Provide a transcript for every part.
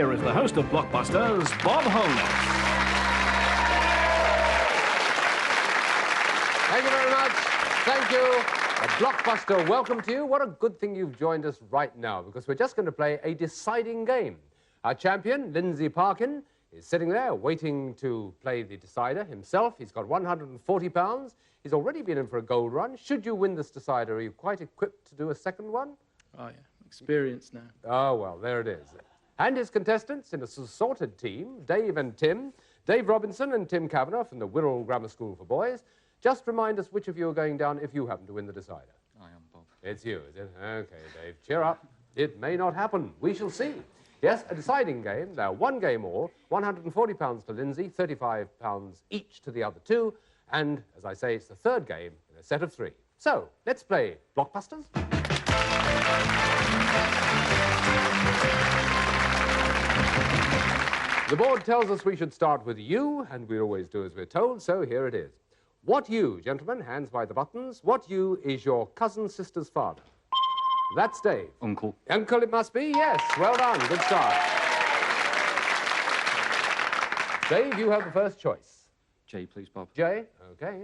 here is the host of Blockbusters, Bob Holness. Thank you very much. Thank you. A Blockbuster welcome to you. What a good thing you've joined us right now, because we're just going to play a deciding game. Our champion, Lindsay Parkin, is sitting there waiting to play the decider himself. He's got £140. He's already been in for a gold run. Should you win this decider, are you quite equipped to do a second one? Oh, yeah. Experienced now. Oh, well, there it is. And his contestants in a assorted team, Dave and Tim, Dave Robinson and Tim Kavanagh from the Wirral Grammar School for Boys. Just remind us which of you are going down if you happen to win the decider. I am, Bob. It's you, is it? OK, Dave, cheer up. It may not happen. We shall see. Yes, a deciding game. Now, one game all, £140 to Lindsay, £35 each to the other two. And, as I say, it's the third game in a set of three. So, let's play Blockbusters. The board tells us we should start with you, and we always do as we're told, so here it is. What you, gentlemen, hands by the buttons, what you is your cousin sister's father? That's Dave. Uncle. Uncle it must be, yes. Well done, good start. Dave, you have the first choice. J, please, Bob. J, OK.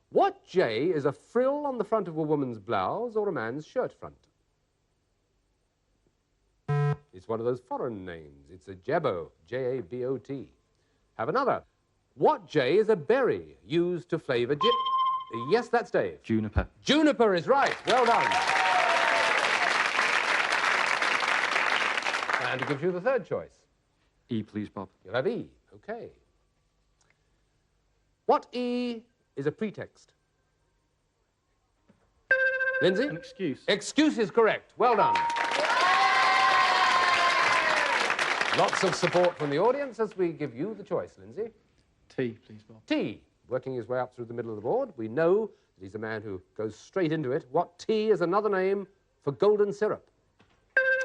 What J is a frill on the front of a woman's blouse or a man's shirt front? It's one of those foreign names. It's a jabot, J-A-B-O-T. Have another. What J is a berry used to flavour Yes, that's Dave. Juniper. Juniper is right. Well done. And it gives you the third choice. E, please, Bob. You'll have E. OK. What E is a pretext? Lindsay? An excuse. Excuse is correct. Well done. Lots of support from the audience as we give you the choice, Lindsay. T, please, Bob. T, working his way up through the middle of the board. We know that he's a man who goes straight into it. What T is another name for golden syrup?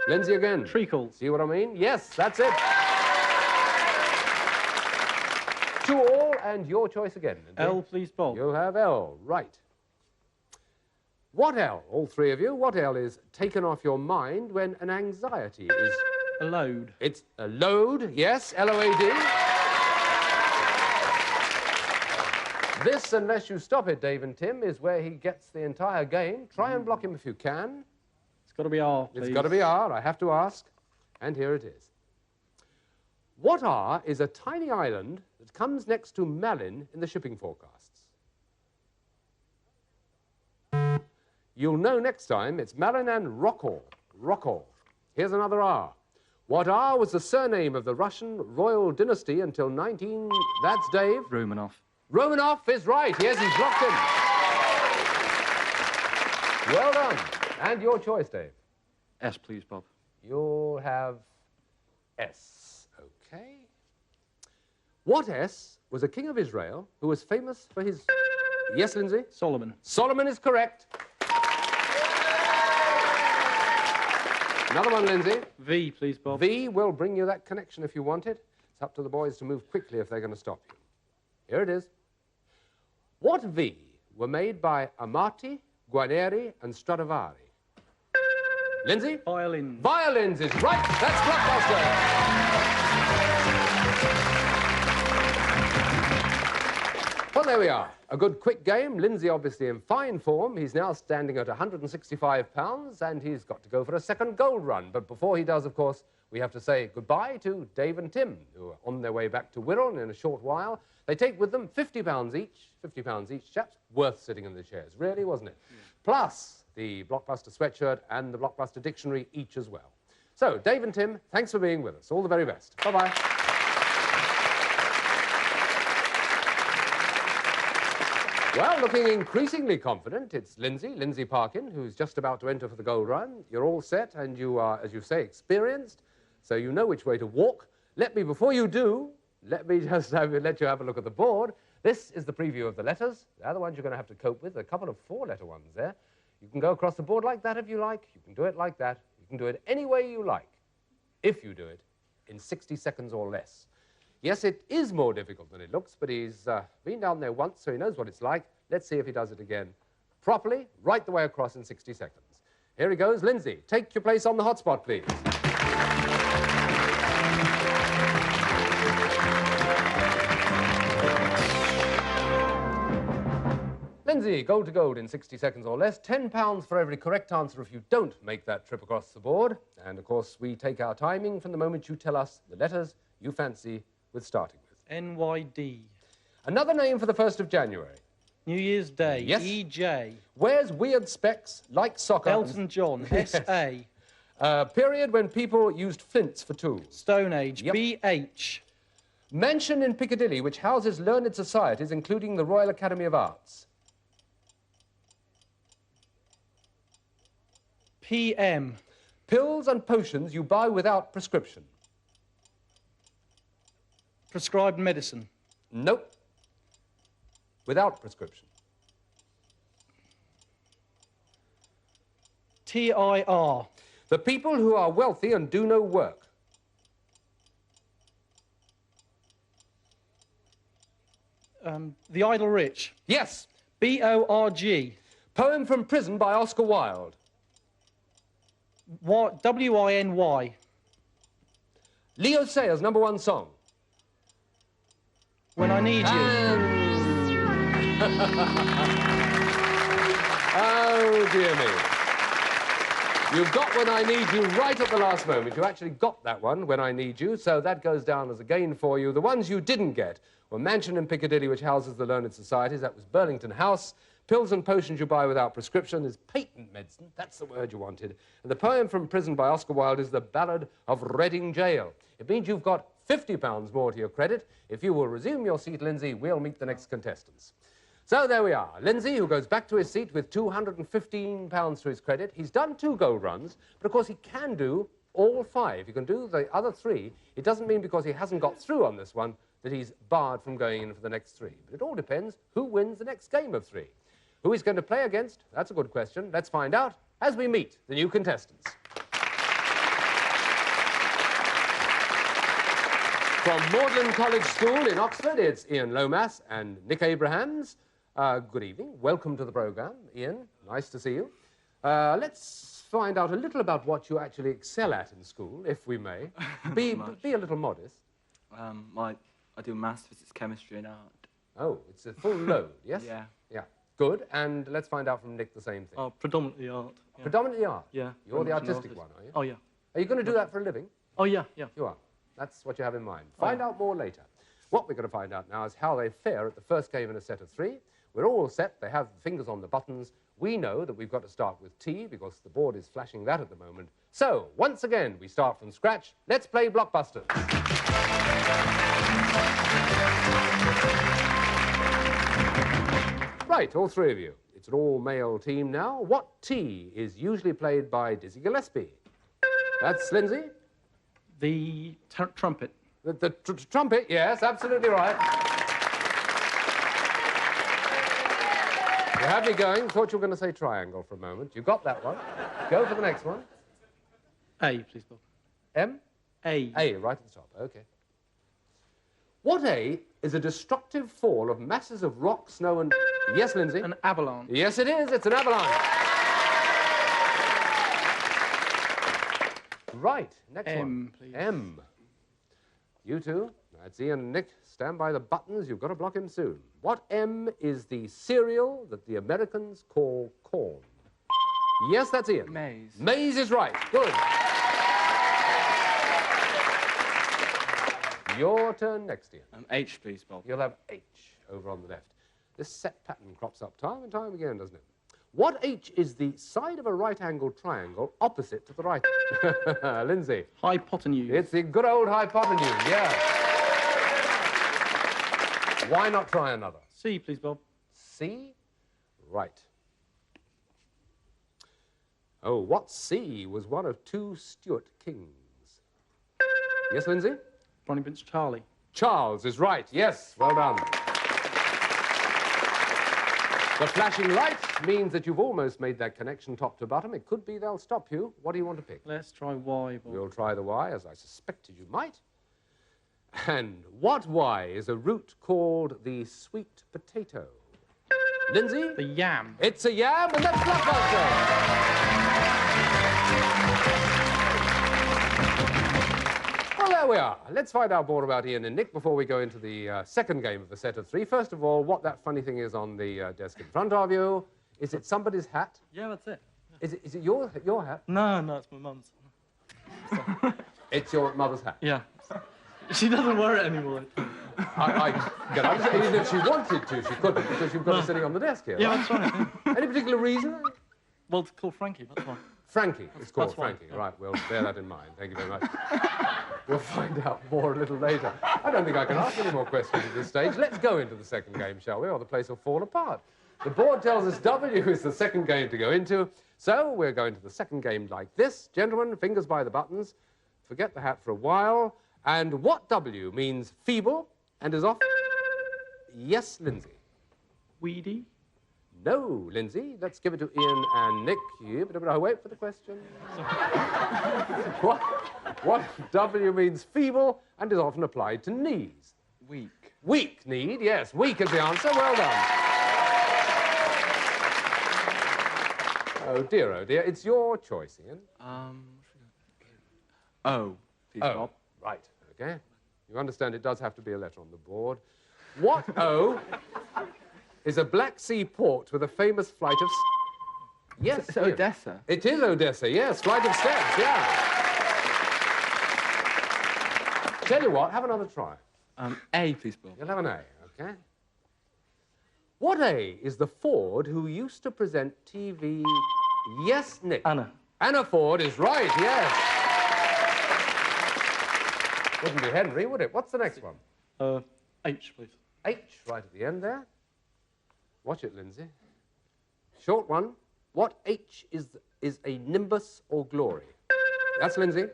Lindsay again. Treacle. See what I mean? Yes, that's it. 2 all, and your choice again. Lindsay. L, please, Bob. You'll have L, right. What L, all three of you, what L is taken off your mind when an anxiety is... A load. It's a load, yes, L-O-A-D. This, unless you stop it, Dave and Tim, is where he gets the entire game. Try and block him if you can. It's got to be R, please. It's got to be R, I have to ask. And here it is. What R is a tiny island that comes next to Malin in the shipping forecasts? You'll know next time it's Malin and Rockall. Rockall. Here's another R. What R was the surname of the Russian royal dynasty until 19... That's Dave. Romanov. Romanov is right. Yes, he's locked in. Well done. And your choice, Dave. S, please, Bob. You'll have S. OK. What S was a king of Israel who was famous for his... Yes, Lindsay? Solomon. Solomon is correct. Another one, Lindsay. V, please, Bob. V will bring you that connection if you want it. It's up to the boys to move quickly if they're going to stop you. Here it is. What V were made by Amati, Guarneri, and Stradivari? Lindsay? Violins. Violins is right. That's Blockbuster. Well, there we are. A good quick game. Lindsay obviously in fine form. He's now standing at £165 and he's got to go for a second gold run. But before he does, of course, we have to say goodbye to Dave and Tim, who are on their way back to Wirral in a short while. They take with them £50 each. £50 each, chaps. Worth sitting in the chairs, really, wasn't it? Yeah. Plus the Blockbuster sweatshirt and the Blockbuster dictionary each as well. So, Dave and Tim, thanks for being with us. All the very best. Bye-bye. Well, looking increasingly confident, it's Lindsay Parkin, who's just about to enter for the gold run. You're all set, and you are, as you say, experienced, so you know which way to walk. Before you do, let me just let you have a look at the board. This is the preview of the letters. The other ones you're going to have to cope with. A couple of 4-letter ones there. You can go across the board like that if you like. You can do it like that. You can do it any way you like, if you do it in 60 seconds or less. Yes, it is more difficult than it looks, but he's been down there once, so he knows what it's like. Let's see if he does it again properly, right the way across in 60 seconds. Here he goes. Lindsay, take your place on the hotspot, please. Lindsay, gold to gold in 60 seconds or less. £10 for every correct answer if you don't make that trip across the board. And, of course, we take our timing from the moment you tell us the letters you fancy with starting with. NYD. Another name for the 1st of January. New Year's Day. Yes. EJ. Wears weird specs like soccer. Elton John. Yes. SA. Period when people used flints for tools. Stone Age. Yep. BH. Mansion in Piccadilly, which houses learned societies, including the Royal Academy of Arts. PM. Pills and potions you buy without prescription. Prescribed medicine. Nope. Without prescription. TIR. The people who are wealthy and do no work. The Idle Rich. Yes. BORG. Poem from Prison by Oscar Wilde. WINY. Leo Sayers' #1 song. When I Need You. Oh, dear me. You've got When I Need You right at the last moment. You actually got that one, When I Need You, so that goes down as a gain for you. The ones you didn't get were Mansion in Piccadilly, which houses the learned societies. That was Burlington House. Pills and potions you buy without prescription is patent medicine. That's the word you wanted. And the poem from Prison by Oscar Wilde is The Ballad of Reading Jail. It means you've got £50 more to your credit. If you will resume your seat, Lindsay, we'll meet the next contestants. So there we are. Lindsay, who goes back to his seat with £215 to his credit. He's done 2 gold runs, but of course he can do all 5. He can do the other 3. It doesn't mean because he hasn't got through on this one that he's barred from going in for the next 3. But it all depends who wins the next game of 3. Who he's going to play against? That's a good question. Let's find out as we meet the new contestants. From Magdalen College School in Oxford, it's Ian Lomas and Nick Abrahams. Good evening. Welcome to the programme, Ian. Nice to see you. Let's find out a little about what you actually excel at in school, if we may. Be a little modest. I do maths, physics, chemistry and art. Oh, it's a full load, yes? Yeah. Yeah. Good. And let's find out from Nick the same thing. Predominantly art. Yeah. Predominantly art? Yeah. You're the artistic one, are you? Oh, yeah. Are you going to do that for a living? Oh, yeah, yeah. You are. That's what you have in mind. Find out more later. What we're going to find out now is how they fare at the first game in a set of 3. We're all set. They have fingers on the buttons. We know that we've got to start with T because the board is flashing that at the moment. So, once again, we start from scratch. Let's play Blockbusters. Right, all 3 of you. It's an all-male team now. What T is usually played by Dizzy Gillespie? That's Lindsay. The trumpet. The trumpet, yes, absolutely right. You had me going. Thought you were going to say triangle for a moment. You got that one. Go for the next one. A, please, Bob. M? A. A, right at the top. OK. What A is a destructive fall of masses of rock, snow and... Yes, Lindsay? An avalanche. Yes, it is. It's an avalanche. Right. Next one. M, please. M. You two. That's Ian and Nick. Stand by the buttons. You've got to block him soon. What M is the cereal that the Americans call corn? Yes, that's Ian. Maize. Maize is right. Good. Your turn next, Ian. H, please, Bob. You'll have H over on the left. This set pattern crops up time and time again, doesn't it? What H is the side of a right-angled triangle opposite to the right? Lindsay. Hypotenuse. It's the good old hypotenuse, yeah. Why not try another? C, please, Bob. C? Right. Oh, what C was one of 2 Stuart kings? Yes, Lindsay? Bonnie Prince Charlie. Charles is right. Yes, well done. The flashing light means that you've almost made that connection top to bottom. It could be they'll stop you. What do you want to pick? Let's try Y, Bob. We'll try the Y, as I suspected you might. And what Y is a root called the sweet potato? Lindsay? The yam. It's a yam, and that's Blockbuster. Well, there we are. Let's find out more about Ian and Nick before we go into the second game of the set of three. First of all, what that funny thing is on the desk in front of you. Is it somebody's hat? Yeah, that's it. Is it your hat? No, it's my mum's. It's your mother's hat? Yeah. She doesn't wear it anymore. I can understand. Even if she wanted to, she couldn't, because you've got it sitting on the desk here. Yeah, right? that's right. Yeah. Any particular reason? Well, it's called Frankie, that's why. Frankie. It's called That's why, Frankie. yeah. Right, we'll bear that in mind. Thank you very much. We'll find out more a little later. I don't think I can ask any more questions at this stage. Let's go into the second game, shall we, or the place will fall apart. The board tells us W is the second game to go into, so we're going to the second game like this. Gentlemen, fingers by the buttons. Forget the hat for a while. And what W means feeble and is off? Yes, Lindsay. Weedy. No, Lindsay. Let's give it to Ian and Nick. Wait for the question. What W means feeble and is often applied to knees? Weak. Weak need, yes. Weak is the answer. Well done. Oh, dear, it's your choice, Ian. O, please, Oh, Bob. right, okay. You understand it does have to be a letter on the board. What O is a Black Sea port with a famous flight of... Yes, It's Ian. Odessa. It is Odessa, yes. Flight of steps, yeah. Tell you what, have another try. A, please, Bob. You'll have an A, okay? What A is the Ford who used to present TV... Yes, Nick. Anna. Anna Ford is right, yes. Wouldn't be Henry, would it? What's the next one? H, please. H, right at the end there. Watch it, Lindsay. Short one. What H is a nimbus or glory? That's Lindsay.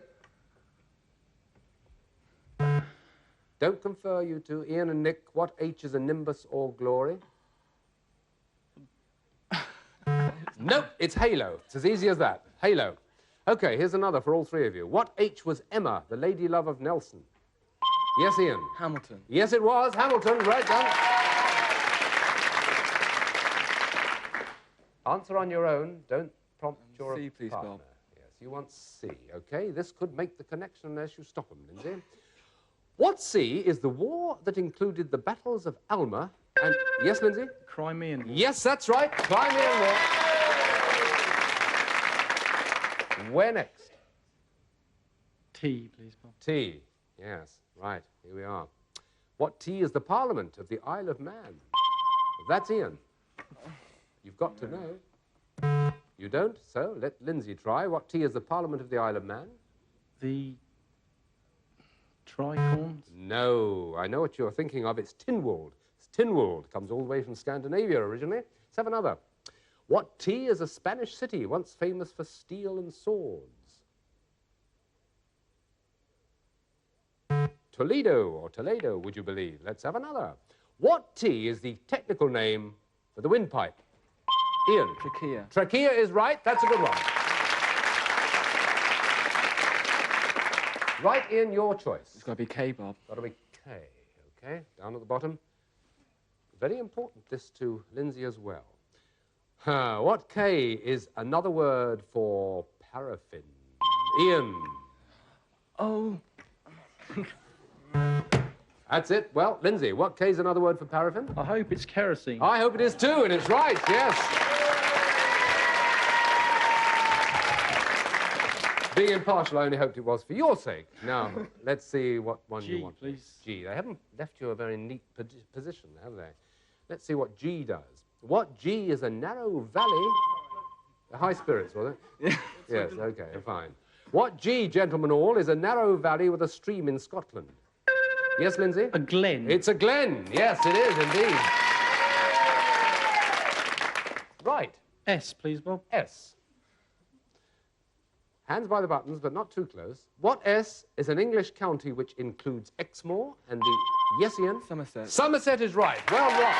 Don't confer, you two. Ian and Nick, what H is a nimbus or glory? Nope, it's halo. It's as easy as that. Halo. Okay, here's another for all three of you. What H was Emma, the lady love of Nelson? Yes, Ian. Hamilton. Yes, it was. Hamilton, right done. Answer on your own. Don't prompt your C, please, partner. Bob. Yes, you want C, okay? This could make the connection unless you stop them, Lindsay. What C is the war that included the battles of Alma and... Yes, Lindsay? Crimean. Yes, that's right. Crimean War. Where next? T, please, Bob. T. Yes, right. Here we are. What T is the Parliament of the Isle of Man? That's Ian. You've got to know. You don't? So let Lindsay try. What T is the Parliament of the Isle of Man? The tricorns. No, I know what you're thinking of. It's Tynwald. It's Tynwald. Comes all the way from Scandinavia originally. Let's have another. What T is a Spanish city once famous for steel and swords? Toledo, or Toledo, would you believe? Let's have another. What T is the technical name for the windpipe? Ian. Trachea. Trachea is right. That's a good one. Right, Ian, your choice. It's got to be K, Bob. Got to be K, okay? Down at the bottom. Very important, this to Lindsay as well. What K is another word for paraffin? Ian. Oh. That's it. Well, Lindsay, what K is another word for paraffin? I hope it's kerosene. I hope it is too, and it's right, yes. Being impartial, I only hoped it was for your sake. Now, let's see what one G, you want. please. G. They haven't left you a very neat position, have they? Let's see what G does. What G is a narrow valley... High spirits, was it? Yeah. Yes, okay, fine. What G, gentlemen all, is a narrow valley with a stream in Scotland? Yes, Lindsay? A glen. It's a glen. Yes, it is indeed. Right. S, please, Bob. S. Hands by the buttons, but not too close. What S is an English county which includes Exmoor and the... Yes, Ian? Somerset. Somerset is right. Well done.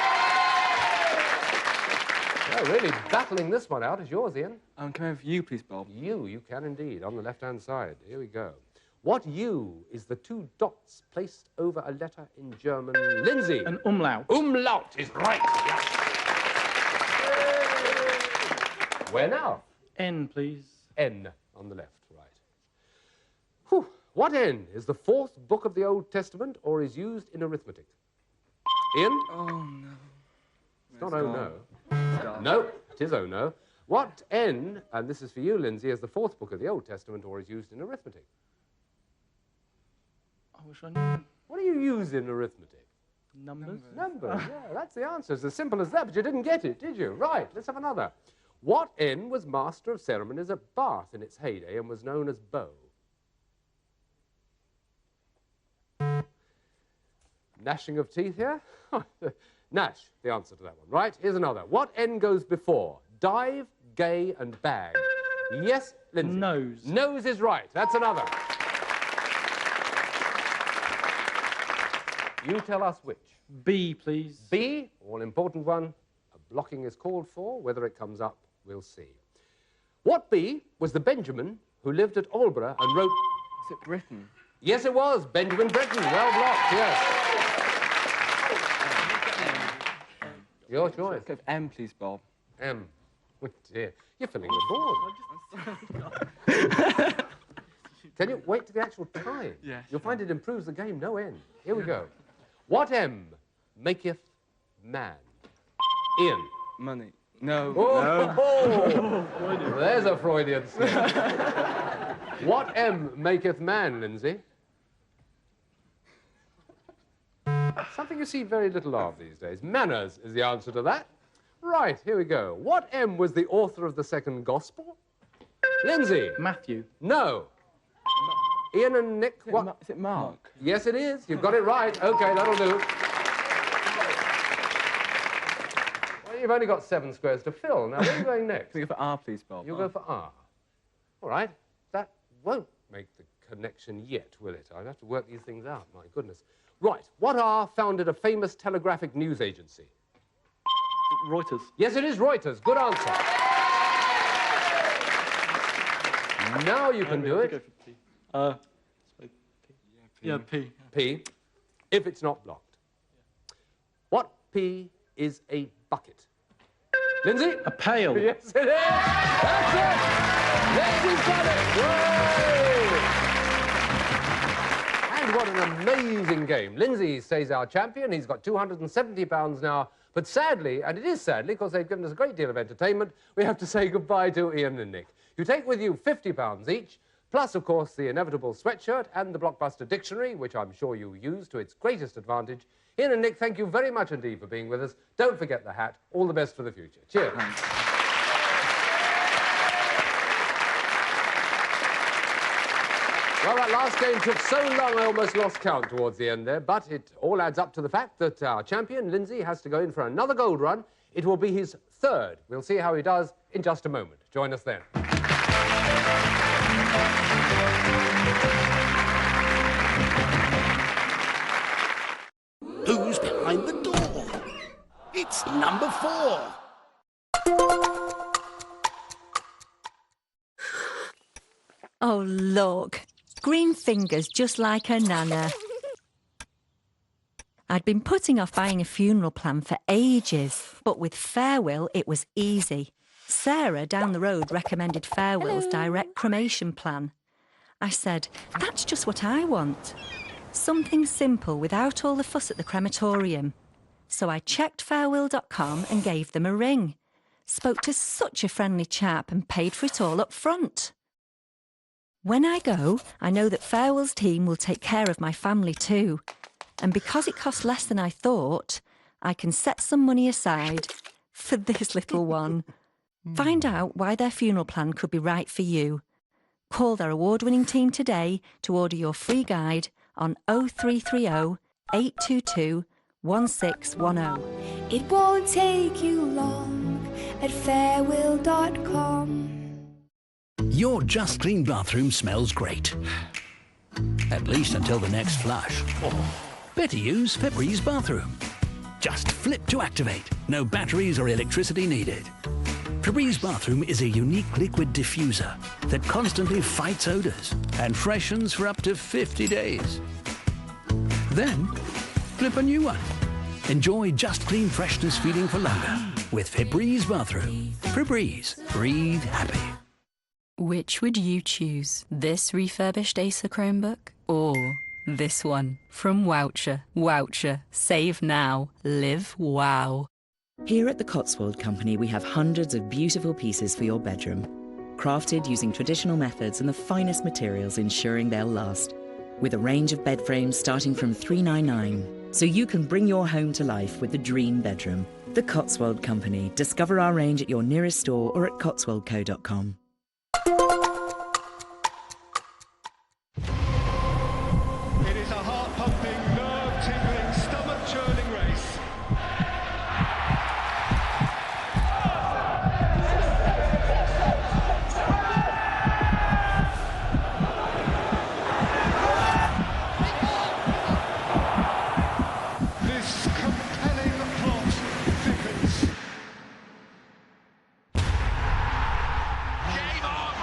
Oh, really battling this one out is yours, Ian. Come over you, please, Bob. You can indeed, on the left-hand side. Here we go. What U is the two dots placed over a letter in German? Lindsay. An umlaut. Umlaut is right. Yes. Where now? N, please. N on the left, right. Whew. What N is the fourth book of the Old Testament or is used in arithmetic? Ian? Oh, no. It's not oh no. It's gone. No, it is oh no. What N, and this is for you, Lindsay, is the fourth book of the Old Testament or is used in arithmetic? I wish I knew. What do you use in arithmetic? Numbers? Numbers, yeah, that's the answer. It's as simple as that, but you didn't get it, did you? Right, let's have another. What N was master of ceremonies at Bath in its heyday and was known as Beau? Gnashing of teeth here? Nash, the answer to that one. Right, here's another. What N goes before? Dive, gay, and bag. Yes, Lindsay? Nose. Nose is right. That's another. You tell us which. B, please. B, all-important one. A blocking is called for. Whether it comes up, we'll see. What B was the Benjamin who lived at Aldborough and wrote... Is it Britain? Yes, it was. Benjamin Britten. Well blocked, yes. Your choice. Let's go for M, please, Bob. M. Oh, dear. You're filling the board. Can you wait to the actual time? Yeah, You'll sure. find it improves the game no end. Here we go. What M maketh man? Ian. Money. No. Oh, there's a Freudian slip. What M maketh man, Lindsay? Something you see very little of these days. Manners is the answer to that. Right, here we go. What M was the author of the second gospel? Lindsay. Matthew. No. Ian and Nick, what? Is it Mark? Yes, it is. You've got it right. OK, that'll do. Well, you've only got 7 squares to fill. Now, where are you going next? Can we go for R, please, Bob? You'll go for R. All right. That won't make the connection yet, will it? I'd have to work these things out, my goodness. Right. What R founded a famous telegraphic news agency? Reuters. Yes, it is Reuters. Good answer. Now you can do it. So P. Yeah, P. P, if it's not blocked. What P is a bucket? Lindsay? A pail. Yes, it is. That's it. Lindsay's got it. Yay! And what an amazing game. Lindsay stays our champion. He's got £270 now. But sadly, and it is sadly, because they've given us a great deal of entertainment, we have to say goodbye to Ian and Nick. You take with you £50 each, plus, of course, the inevitable sweatshirt and the Blockbuster dictionary, which I'm sure you use to its greatest advantage. Ian and Nick, thank you very much indeed for being with us. Don't forget the hat. All the best for the future. Cheers. Well, that last game took so long I almost lost count towards the end there, but it all adds up to the fact that our champion, Lindsay, has to go in for another gold run. It will be his third. We'll see how he does in just a moment. Join us then. Who's behind the door? It's number 4. Oh, look. Green fingers just like her nana. I'd been putting off buying a funeral plan for ages, but with Fairwill it was easy. Sarah down the road recommended Fairwill's direct cremation plan. I said, that's just what I want. Something simple without all the fuss at the crematorium. So I checked Fairwill.com and gave them a ring. Spoke to such a friendly chap and paid for it all up front. When I go, I know that Fairwill's team will take care of my family too. And because it costs less than I thought, I can set some money aside for this little one. Find out why their funeral plan could be right for you. Call their award-winning team today to order your free guide on 0330 822 1610. It won't take you long at farewell.com. Your Just Clean bathroom smells great. At least until the next flush. Or better use Febreze bathroom. Just flip to activate. No batteries or electricity needed. Febreze bathroom is a unique liquid diffuser that constantly fights odors and freshens for up to 50 days. Then, flip a new one. Enjoy Just Clean freshness feeling for longer with Febreze bathroom. Febreze, breathe happy. Which would you choose? This refurbished Acer Chromebook or this one from Woucher? Woucher. Save now. Live wow. Here at the Cotswold Company, we have hundreds of beautiful pieces for your bedroom, crafted using traditional methods and the finest materials, ensuring they'll last. With a range of bed frames starting from $399, so you can bring your home to life with the dream bedroom. The Cotswold Company. Discover our range at your nearest store or at cotswoldco.com. It is a heart-pumping, nerve-tingling, stomach-churning race. This compelling plot thickens. Game on!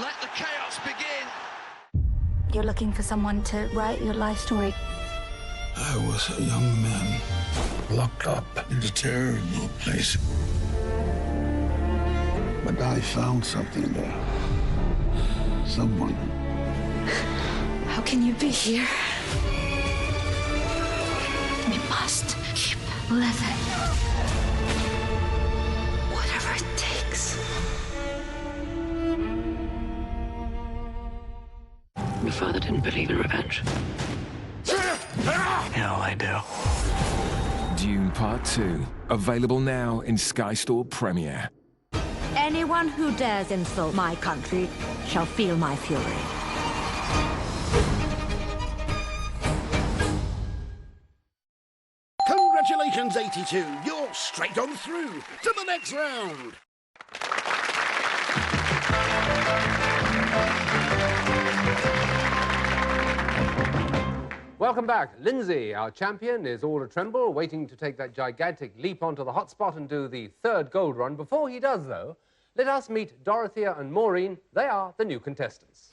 Let the chaos begin! You're looking for someone to write your life story. I was a young man locked up in a terrible place. But I found something there. Someone. How can you be here? We must keep living. Whatever it takes. Your father didn't believe in revenge. Hell, I do. Dune Part 2. Available now in Sky Store Premiere. Anyone who dares insult my country shall feel my fury. Congratulations, 82. You're straight on through to the next round. Welcome back. Lindsay, our champion, is all a-tremble, waiting to take that gigantic leap onto the hotspot and do the third gold run. Before he does, though, let us meet Dorothea and Maureen. They are the new contestants.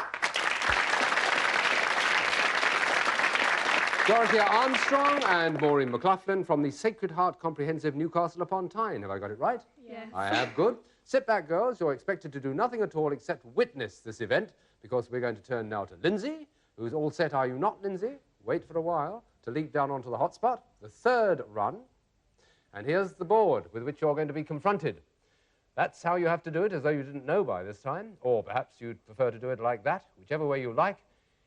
Dorothea Armstrong and Maureen McLaughlin from the Sacred Heart Comprehensive Newcastle upon Tyne. Have I got it right? Yes. I have. Good. Sit back, girls. You're expected to do nothing at all except witness this event, because we're going to turn now to Lindsay, who's all set, are you not, Lindsay? Wait for a while to leap down onto the hotspot, the third run. And here's the board with which you're going to be confronted. That's how you have to do it, as though you didn't know by this time, or perhaps you'd prefer to do it like that, whichever way you like.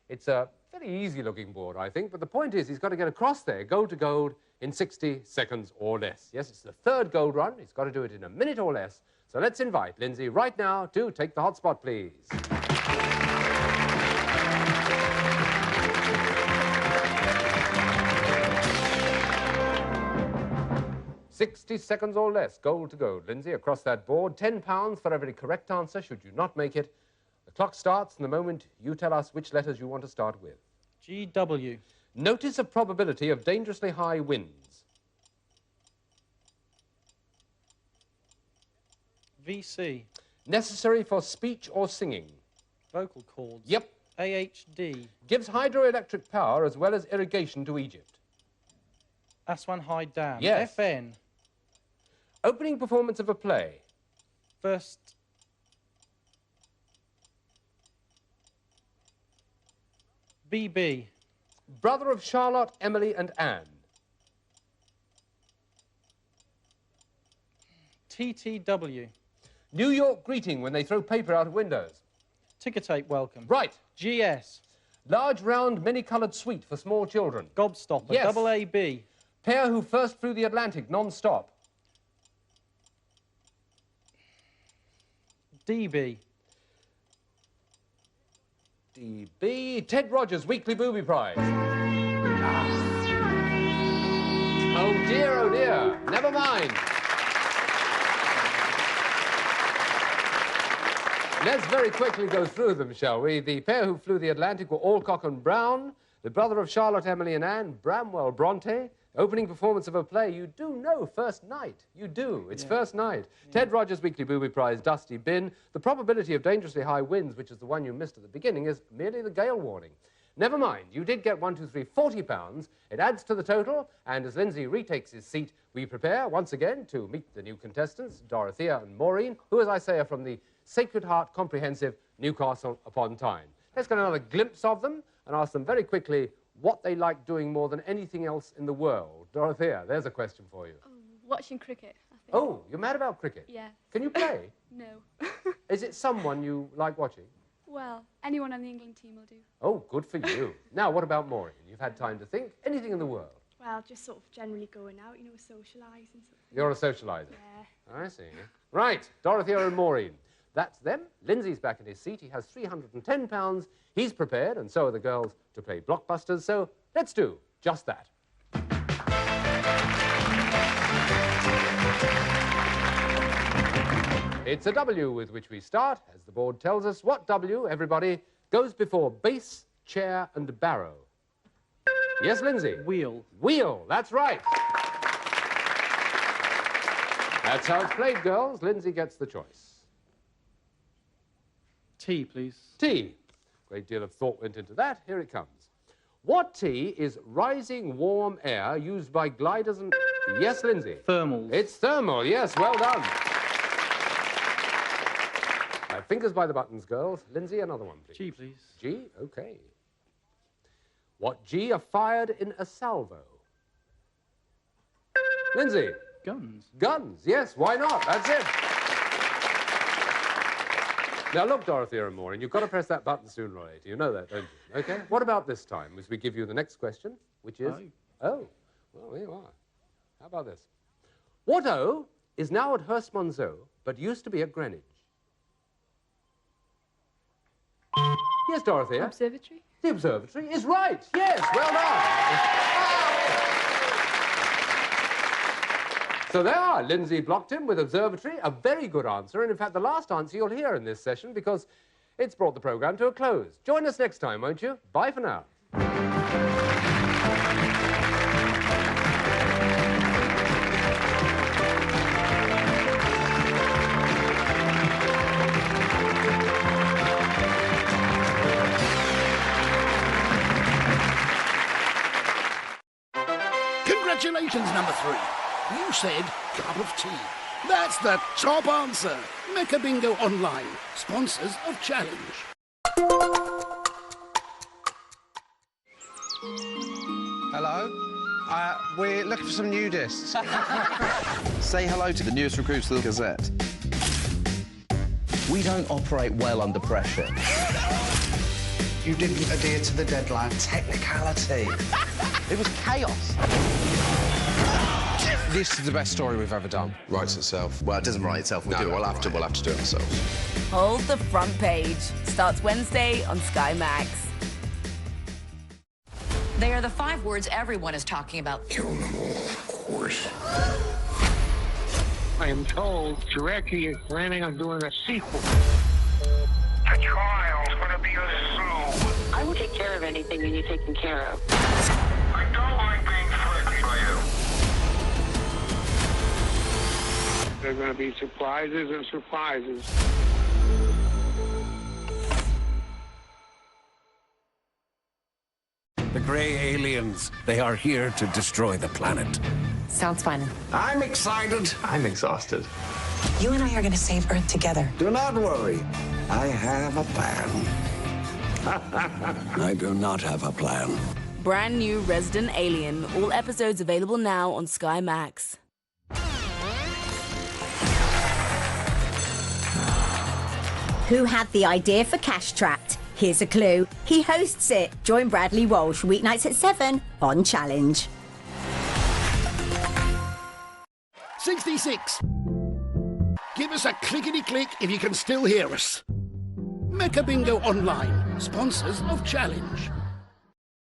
It's a very easy-looking board, I think, but the point is he's got to get across there, gold to gold, in 60 seconds or less. Yes, it's the third gold run. He's got to do it in a minute or less. So let's invite Lindsay right now to take the hotspot, please. 60 seconds or less, gold to gold. Lindsay, across that board, £10 for every correct answer, should you not make it. The clock starts in the moment you tell us which letters you want to start with. GW. Notice a probability of dangerously high winds. VC. Necessary for speech or singing. Vocal cords. Yep. AHD. Gives hydroelectric power as well as irrigation to Egypt. Aswan High Dam. Yes. FN. Opening performance of a play. First. BB. Brother of Charlotte, Emily and Anne. TTW. New York greeting when they throw paper out of windows. Ticker tape welcome. Right. GS. Large, round, many-coloured sweet for small children. Gobstopper. Yes. Double AB. Pair who first flew the Atlantic non-stop. DB. DB. Ted Rogers Weekly Booby Prize. Oh dear, oh dear. Never mind. Let's very quickly go through them, shall we? The pair who flew the Atlantic were Alcock and Brown. The brother of Charlotte, Emily and Anne, Bramwell Bronte. Opening performance of a play, you do know First Night. You do. It's First Night. Ted Rogers Weekly Booby Prize, Dusty Bin. The probability of dangerously high winds, which is the one you missed at the beginning, is merely the gale warning. Never mind. You did get £40. It adds to the total, and as Lindsay retakes his seat, we prepare once again to meet the new contestants, Dorothea and Maureen, who, as I say, are from the Sacred Heart Comprehensive, Newcastle upon Tyne. Let's get another glimpse of them and ask them very quickly what they like doing more than anything else in the world. Dorothea, there's a question for you. Oh, watching cricket, I think. Oh, you're mad about cricket? Yeah. Can you play? No. Is it someone you like watching? Well, anyone on the England team will do. Oh, good for you. Now, what about Maureen? You've had time to think. Anything in the world? Well, just sort of generally going out, you know, socialising. You're a socialiser? Yeah. I see. Right, Dorothea and Maureen. That's them. Lindsay's back in his seat. He has £310. He's prepared, and so are the girls, to play Blockbusters. So let's do just that. It's a W with which we start, as the board tells us. What W, everybody, goes before base, chair, and barrow? Yes, Lindsay? Wheel. Wheel, that's right. That's how it's played, girls. Lindsay gets the choice. Tea, please. Tea. Great deal of thought went into that. Here it comes. What tea is rising warm air used by gliders and... Yes, Lindsay? Thermals. It's thermal, yes, well done. Fingers by the buttons, girls. Lindsay, another one, please. G, please. G, okay. What G are fired in a salvo? Lindsay? Guns. Guns, yes, why not? That's it. Now, look, Dorothea and Maureen, you've got to press that button sooner or later. You know that, don't you? Okay? What about this time, as we give you the next question, which is... Oh, well, there you are. How about this? What O is now at Hurstmonceau, but used to be at Greenwich? Yes, Dorothea? Observatory? The observatory is right. Yes, well done. So there are. Lindsay blocked him with observatory. A very good answer. And, in fact, the last answer you'll hear in this session because it's brought the programme to a close. Join us next time, won't you? Bye for now. Congratulations, number 3. You said cup of tea. That's the top answer. Mecca Bingo Online, sponsors of Challenge. Hello? We're looking for some nudists. Say hello to the newest recruits to the Gazette. We don't operate well under pressure. You didn't adhere to the deadline. Technicality. It was chaos. This is the best story we've ever done. Writes itself. Well, it doesn't write itself. We'll have to do it ourselves. Hold the front page. Starts Wednesday on Sky Max. They are the 5 words everyone is talking about. Kill them all, of course. I am told Jarecki is planning on doing a sequel. The trial's gonna be a slow. I will take care of anything you need taken care of. I don't like being threatened by you. There are going to be surprises and surprises. The Grey Aliens. They are here to destroy the planet. Sounds fun. I'm excited. I'm exhausted. You and I are going to save Earth together. Do not worry. I have a plan. I do not have a plan. Brand new Resident Alien. All episodes available now on Sky Max. Who had the idea for Cash Trapped? Here's a clue. He hosts it. Join Bradley Walsh weeknights at 7 on Challenge. 66. Give us a clickety-click if you can still hear us. Mecca Bingo Online, sponsors of Challenge.